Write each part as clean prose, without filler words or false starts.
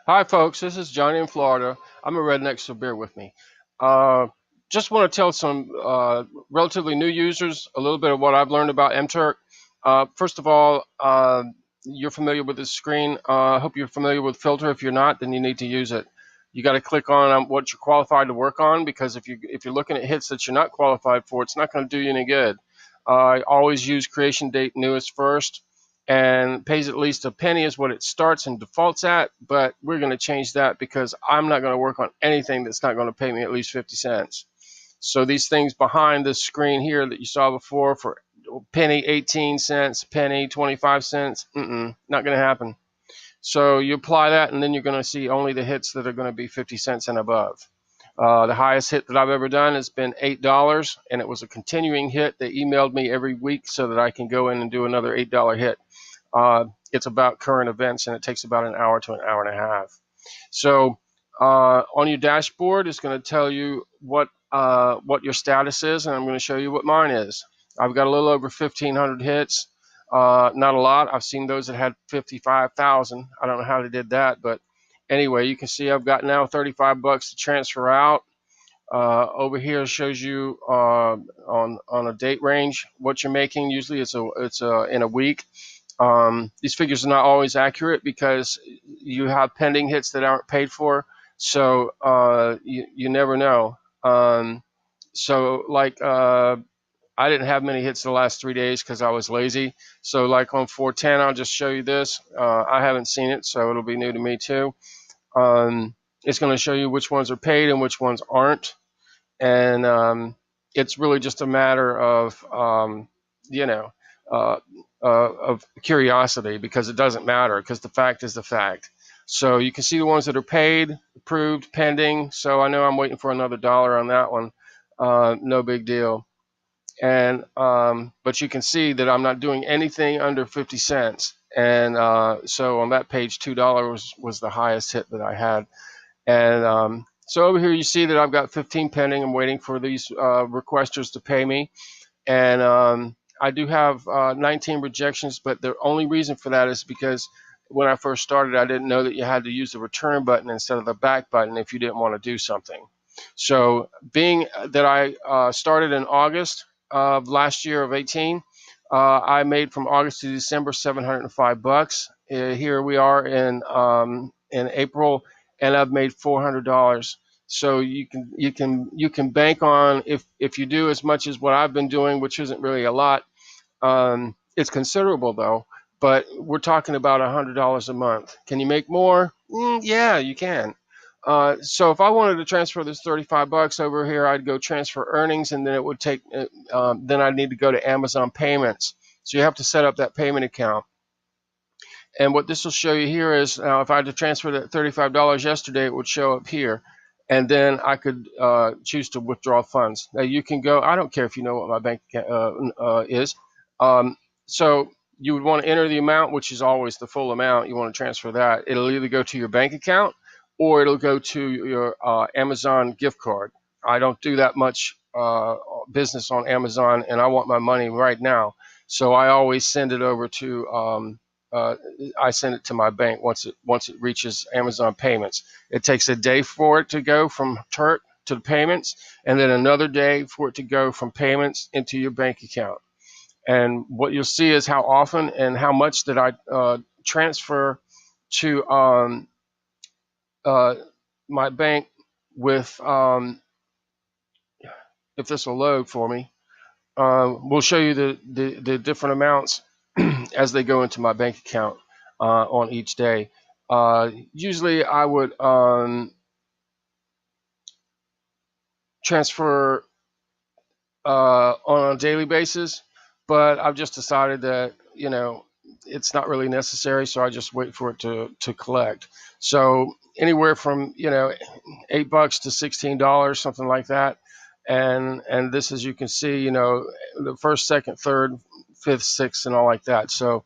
Hi, folks. This is Johnny in Florida. I'm a redneck, so bear with me. Uh, just want to tell some relatively new users a little bit of what I've learned about MTurk. First of all, you're familiar with this screen. I hope you're familiar with Filter. If you're not, then you need to use it. You got to click on what you're qualified to work on, because if you're looking at hits that you're not qualified for, it's not going to do you any good. I always use creation date newest first, and pays at least a penny is what it starts and defaults at, but we're going to change that because I'm not going to work on anything that's not going to pay me at least 50 cents. So these things behind this screen here that you saw before for penny 18 cents, penny 25 cents, not going to happen. So you apply that, and then you're going to see only the hits that are going to be 50 cents and above. The highest hit that I've ever done has been $8, and it was a continuing hit. They emailed me every week so that I can go in and do another $8 hit. It's about current events, and it takes about an hour to an hour and a half. So on your dashboard, it's going to tell you what your status is, and I'm going to show you what mine is. I've got a little over 1,500 hits. Not a lot. I've seen those that had 55,000. I don't know how they did that, but anyway, you can see I've got now 35 bucks to transfer out. Over here shows you on a date range what you're making. Usually it's in a week. These figures are not always accurate because you have pending hits that aren't paid for, so you never know. So like I didn't have many hits the last 3 days because I was lazy. So like on 410, I'll just show you this. I haven't seen it, so it'll be new to me too. It's going to show you which ones are paid and which ones aren't, and it's really just a matter of you know of curiosity, because it doesn't matter, because the fact is the fact. So you can see the ones that are paid, approved, pending. So I know I'm waiting for another dollar on that one. No big deal. And but you can see that I'm not doing anything under 50 cents. And so on that page, $2 was the highest hit that I had. And so over here, you see that I've got 15 pending. I'm waiting for these requesters to pay me. And I do have 19 rejections, but the only reason for that is because when I first started, I didn't know that you had to use the return button instead of the back button if you didn't want to do something. So being that I started in August of last year of 18, I made from August to December 705 bucks. Here we are in April, and I've made $400. So you can bank on, if you do as much as what I've been doing, which isn't really a lot. It's considerable though, but we're talking about $100 a month. Can you make more? Yeah, you can. So if I wanted to transfer this 35 bucks over here, I'd go transfer earnings, and then it would take. Then I'd need to go to Amazon payments. So you have to set up that payment account. And what this will show you here is, now if I had to transfer that $35 yesterday, it would show up here. And then I could choose to withdraw funds. Now you can go, I don't care if you know what my bank account is. So you would want to enter the amount, which is always the full amount. You want to transfer that. It'll either go to your bank account or it'll go to your Amazon gift card. I don't do that much business on Amazon, and I want my money right now. So I always send it over to uh, I send it to my bank once it reaches Amazon payments. It takes a day for it to go from Turk to the payments, and then another day for it to go from payments into your bank account. And what you'll see is how often and how much that I transfer to uh, my bank with, if this will load for me, we'll show you the different amounts as they go into my bank account on each day. Usually I would transfer on a daily basis, but I've just decided that it's not really necessary, so I just wait for it to collect. So anywhere from $8 to $16, something like that. And this, as you can see, the first, second, third, fifth, sixth, and all like that. So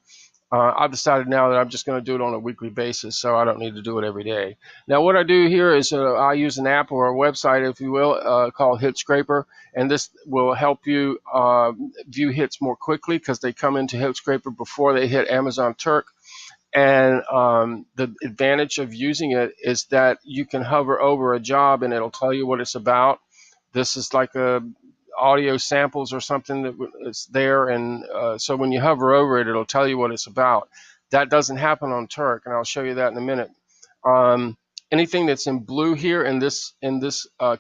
I've decided now that I'm just going to do it on a weekly basis, so I don't need to do it every day. Now, what I do here is I use an app or a website, if you will, called Hit Scraper, and this will help you view hits more quickly because they come into Hit Scraper before they hit Amazon Turk. And the advantage of using it is that you can hover over a job and it'll tell you what it's about. This is like a audio samples or something that's there, and so when you hover over it, it'll tell you what it's about. That doesn't happen on Turk, and I'll show you that in a minute. Um, Anything that's in blue here in this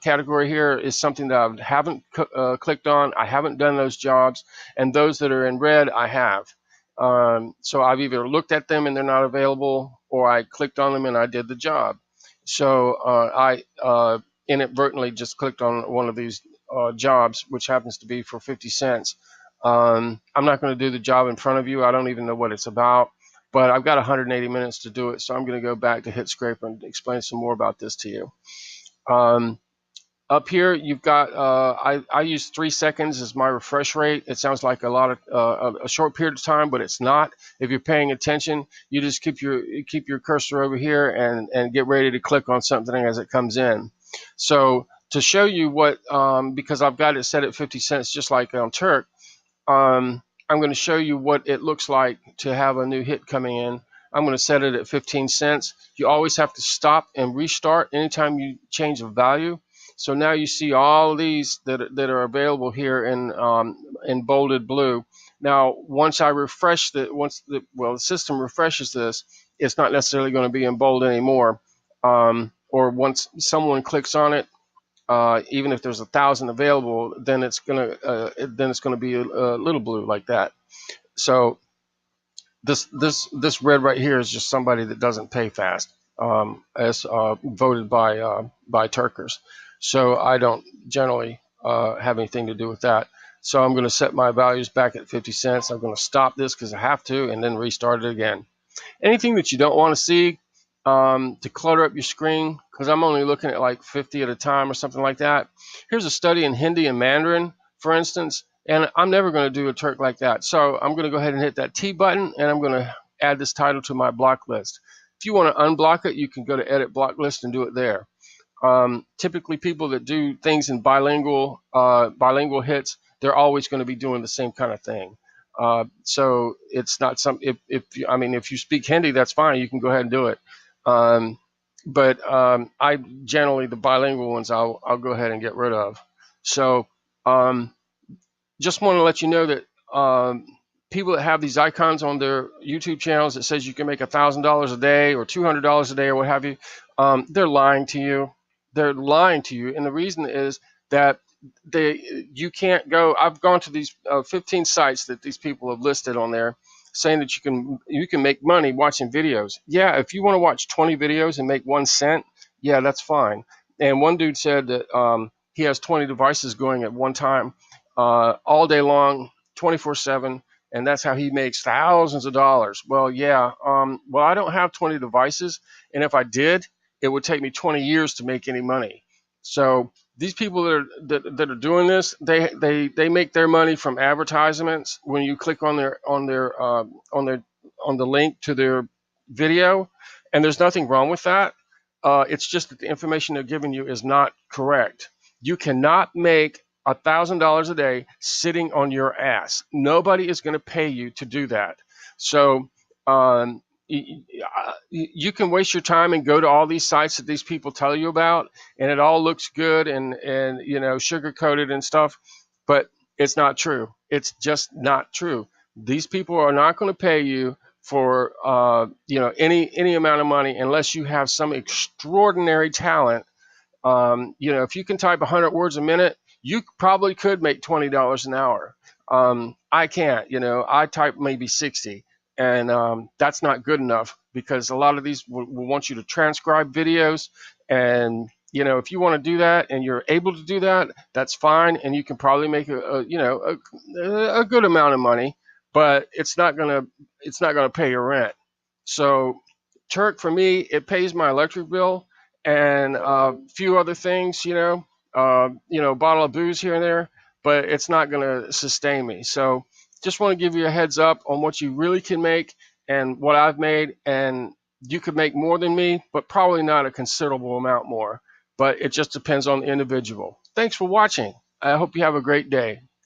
category here is something that I haven't clicked on. I haven't done those jobs, and those that are in red, I have. So I've either looked at them and they're not available, or I clicked on them and I did the job. So I inadvertently just clicked on one of these jobs, which happens to be for 50 cents. I'm not going to do the job in front of you. I don't even know what it's about, but I've got 180 minutes to do it. So I'm going to go back to Hit Scraper and explain some more about this to you. Up here, you've got, I use 3 seconds as my refresh rate. It sounds like a lot of a short period of time, but it's not. If you're paying attention, you just keep your cursor over here and get ready to click on something as it comes in. So to show you what, because I've got it set at 50 cents, just like on Turk, I'm going to show you what it looks like to have a new hit coming in. I'm going to set it at 15 cents. You always have to stop and restart anytime you change a value. So now you see all of these that are available here in bolded blue. Now, once I refresh the system refreshes this, it's not necessarily going to be in bold anymore. Or once someone clicks on it, even if there's 1,000 available, then it's gonna be a little blue like that. So this red right here is just somebody that doesn't pay fast, as voted by Turkers. So I don't generally have anything to do with that. So I'm going to set my values back at 50 cents. I'm going to stop this because I have to, and then restart it again. Anything that you don't want to see to clutter up your screen, because I'm only looking at like 50 at a time or something like that. Here's a study in Hindi and Mandarin, for instance, and I'm never going to do a Turk like that. So I'm going to go ahead and hit that T button, and I'm going to add this title to my block list. If you want to unblock it, you can go to Edit Block List and do it there. Typically, people that do things in bilingual hits, they're always going to be doing the same kind of thing. So it's not some. If you speak Hindi, that's fine. You can go ahead and do it. But I generally, the bilingual ones I'll go ahead and get rid of. So just want to let you know that people that have these icons on their YouTube channels that says you can make $1,000 a day or $200 a day or what have you, they're lying to you. They're lying to you, and the reason is that you can't go. I've gone to these 15 sites that these people have listed on there, saying that you can make money watching videos. Yeah, if you want to watch 20 videos and make 1 cent, yeah, that's fine. And one dude said that he has 20 devices going at one time, all day long, 24/7, and that's how he makes thousands of dollars. Well, yeah. Well, I don't have 20 devices, and if I did, it would take me 20 years to make any money. So these people that are doing this, they make their money from advertisements. When you click on the link to their video, and there's nothing wrong with that. It's just that the information they're giving you is not correct. You cannot make $1,000 a day sitting on your ass. Nobody is going to pay you to do that. So you can waste your time and go to all these sites that these people tell you about, and it all looks good and sugar coated and stuff, but it's not true. It's just not true. These people are not going to pay you for any amount of money unless you have some extraordinary talent. If you can type 100 words a minute, you probably could make $20 an hour. I can't. I type maybe 60, and that's not good enough, because a lot of these will want you to transcribe videos, and if you want to do that and you're able to do that, that's fine, and you can probably make a good amount of money, but it's not gonna pay your rent. So Turk, for me, it pays my electric bill and a few other things, a bottle of booze here and there, but it's not going to sustain me. So just want to give you a heads up on what you really can make and what I've made. And you could make more than me, but probably not a considerable amount more. But it just depends on the individual. Thanks for watching. I hope you have a great day.